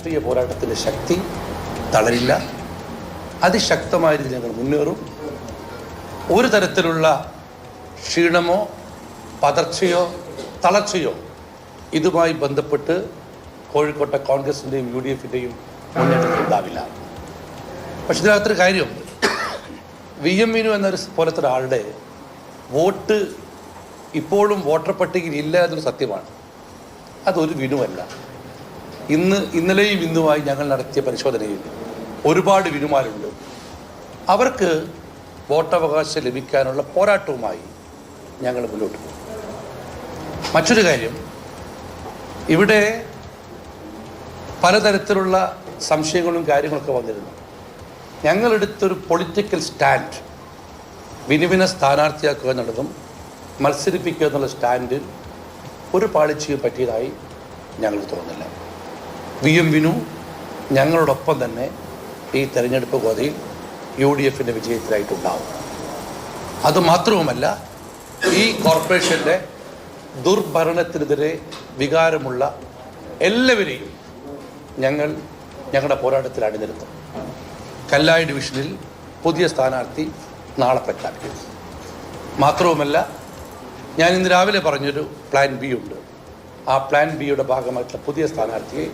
രാഷ്ട്രീയ പോരാട്ടത്തിൻ്റെ ശക്തി തളരില്ല. അതിശക്തമായ രീതിയിൽ ഞങ്ങൾ മുന്നേറും. ഒരു തരത്തിലുള്ള ക്ഷീണമോ പതർച്ചയോ തളർച്ചയോ ഇതുമായി ബന്ധപ്പെട്ട് കോഴിക്കോട്ടെ കോൺഗ്രസിൻ്റെയും UDF-ൻ്റെയും മുന്നേറ്റത്തിൽ ഉണ്ടാവില്ല. പക്ഷെ ഇതിനകത്തൊരു കാര്യം, VM വിനു എന്നൊരു പോലത്തെ ഒരാളുടെ വോട്ട് ഇപ്പോഴും വോട്ടർ പട്ടികയിൽ ഇല്ല എന്നൊരു സത്യമാണ്. അതൊരു വിനുവല്ല. ഇന്നലെയും ഇന്നുമായി ഞങ്ങൾ നടത്തിയ പരിശോധനയിൽ ഒരുപാട് വിനുമാരുണ്ട്. അവർക്ക് വോട്ടവകാശം ലഭിക്കാനുള്ള പോരാട്ടവുമായി ഞങ്ങൾ മുന്നോട്ട് പോകും. മറ്റൊരു കാര്യം, ഇവിടെ പലതരത്തിലുള്ള സംശയങ്ങളും കാര്യങ്ങളൊക്കെ വന്നിരുന്നു. ഞങ്ങളെടുത്തൊരു പൊളിറ്റിക്കൽ സ്റ്റാൻഡ് വിനുവിനെ സ്ഥാനാർത്ഥിയാക്കുക എന്നുള്ളതും മത്സരിപ്പിക്കുക എന്നുള്ള സ്റ്റാൻഡിൽ ഒരു പാളിച്ചയും പറ്റിയതായി ഞങ്ങൾക്ക് തോന്നുന്നില്ല. VM വിനു ഞങ്ങളോടൊപ്പം തന്നെ ഈ തെരഞ്ഞെടുപ്പ് ഗോതയിൽ UDF-ൻ്റെ വിജയത്തിലായിട്ടുണ്ടാവും. അതുമാത്രവുമല്ല, ഈ കോർപ്പറേഷൻ്റെ ദുർഭരണത്തിനെതിരെ വികാരമുള്ള എല്ലാവരെയും ഞങ്ങളുടെ പോരാട്ടത്തിൽ അണിനിരത്തും. കല്ലായി ഡിവിഷനിൽ പുതിയ സ്ഥാനാർത്ഥി നാളെ പ്രഖ്യാപിക്കും. മാത്രവുമല്ല, ഞാൻ ഇന്ന് രാവിലെ പറഞ്ഞൊരു പ്ലാൻ B ഉണ്ട്. ആ പ്ലാൻ ബിയുടെ ഭാഗമായിട്ടുള്ള പുതിയ സ്ഥാനാർത്ഥിയെ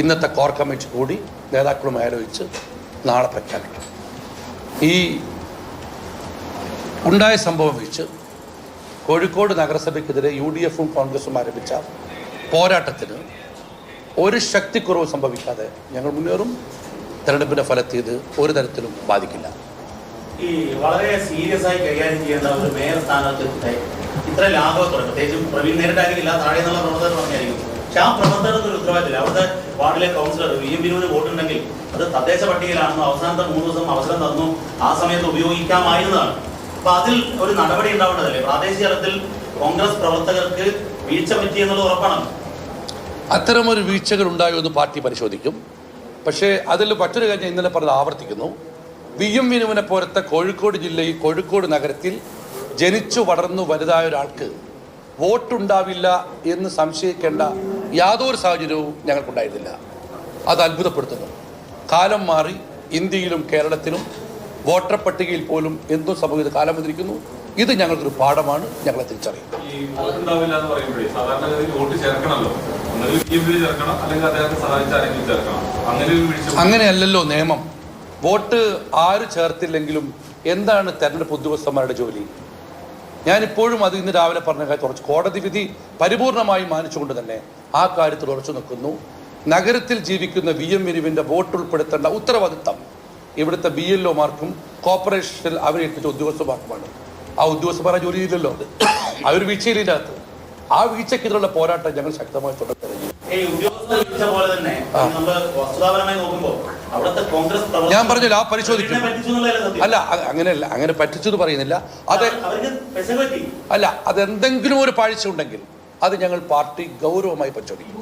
ഇന്നത്തെ കോർ കമ്മിറ്റി കൂടി നേതാക്കളുമായി ആലോചിച്ച് നാളെ പ്രഖ്യാപിക്കും. ഈ ഉണ്ടായ സംഭവം വെച്ച് കോഴിക്കോട് നഗരസഭയ്ക്കെതിരെ UDF-ഉം കോൺഗ്രസും ആരംഭിച്ച പോരാട്ടത്തിന് ഒരു ശക്തിക്കുറവ് സംഭവിക്കാതെ ഞങ്ങൾ മുന്നേറും. തെരഞ്ഞെടുപ്പിൻ്റെ ഫലത്തെ ഇത് ഒരു തരത്തിലും ബാധിക്കില്ല. ഈ വളരെ സീരിയസ് ആയി കൈകാര്യം ചെയ്യുന്ന ഒരു മേയർ സ്ഥാനാർത്ഥിയുടെ ഇത്ര ലാഭത്തോടെ, പ്രത്യേകിച്ചും പ്രവീൺ നേരിട്ടായിരിക്കില്ല, താഴെ നിന്നുള്ള പ്രവർത്തകർ പറഞ്ഞായിരിക്കും. പക്ഷെ ആ പ്രവർത്തകർക്ക് ഒരു ഉത്തരവാദിത്തമില്ല. അവിടുത്തെ വാർഡിലെ കൗൺസിലർ VM വിനുവിന് വോട്ടുണ്ടെങ്കിൽ അത് തദ്ദേശ പട്ടികയിലാണെന്നോ അവസാനത്തെ 3 ദിവസം അവസരം തന്നു ആ സമയത്ത് ഉപയോഗിക്കാമായിരുന്നതാണ്. അപ്പൊ അതിൽ ഒരു നടപടി ഉണ്ടാവേണ്ടതല്ലേ? പ്രാദേശിക തലത്തിൽ കോൺഗ്രസ് പ്രവർത്തകർക്ക് വീഴ്ച പറ്റി എന്നുള്ളത് ഉറപ്പാണ്. അത്തരമൊരു വീഴ്ചകൾ ഉണ്ടായോ എന്ന് പാർട്ടി പരിശോധിക്കും. പക്ഷേ അതിൽ മറ്റൊരു കാര്യം ഇന്നലെ പറഞ്ഞത് ആവർത്തിക്കുന്നു. VM വിനുവിനെ പോലത്തെ കോഴിക്കോട് ജില്ലയിൽ കോഴിക്കോട് നഗരത്തിൽ ജനിച്ചു വളർന്നു വലുതായ ഒരാൾക്ക് വോട്ടുണ്ടാവില്ല എന്ന് സംശയിക്കേണ്ട യാതൊരു സാഹചര്യവും ഞങ്ങൾക്കുണ്ടായിരുന്നില്ല. അത് അത്ഭുതപ്പെടുത്തുന്നു. കാലം മാറി. ഇന്ത്യയിലും കേരളത്തിലും വോട്ടർ പട്ടികയിൽ പോലും എന്തും സംഭവിച്ച കാലം വന്നിരിക്കുന്നു. ഇത് ഞങ്ങൾക്കൊരു പാഠമാണ്. ഞങ്ങളെ തിരിച്ചറിയും. അങ്ങനെയല്ലല്ലോ നിയമം. വോട്ട് ആര് ചേർത്തില്ലെങ്കിലും എന്താണ് തെരഞ്ഞെടുപ്പ് ഉദ്യോഗസ്ഥന്മാരുടെ ജോലി? ഞാനിപ്പോഴും അത് ഇന്ന് രാവിലെ പറഞ്ഞ കാര്യം ഉറച്ചു. കോടതി വിധി പരിപൂർണമായി മാനിച്ചുകൊണ്ട് തന്നെ ആ കാര്യത്തിൽ ഉറച്ചു നിൽക്കുന്നു. നഗരത്തിൽ ജീവിക്കുന്ന VM വിനുവിൻ്റെ വോട്ട് ഉൾപ്പെടുത്തേണ്ട ഉത്തരവാദിത്തം ഇവിടുത്തെ BLO-മാർക്കും കോർപ്പറേഷനിൽ അവരേൽപ്പിച്ച ഉദ്യോഗസ്ഥന്മാർക്കുമാണ്. ആ ഉദ്യോഗസ്ഥന്മാരെ ജോലി ചെയ്തില്ലല്ലോ. അവർ വീഴ്ചയിലില്ലാത്ത ആ വീഴ്ചക്കെതിരെയുള്ള പോരാട്ടം ഞങ്ങൾ ശക്തമായി തുടർന്നു. ഞാൻ പറഞ്ഞില്ല, ആ പരിശോധിക്കും. അല്ല, അങ്ങനെയല്ല, അങ്ങനെ പറ്റിച്ചെന്ന് പറയുന്നില്ല. അതെന്തെങ്കിലും ഒരു പാഴ്ച ഉണ്ടെങ്കിൽ അത് ഞങ്ങൾ പാർട്ടി ഗൗരവമായി പരിശോധിക്കും.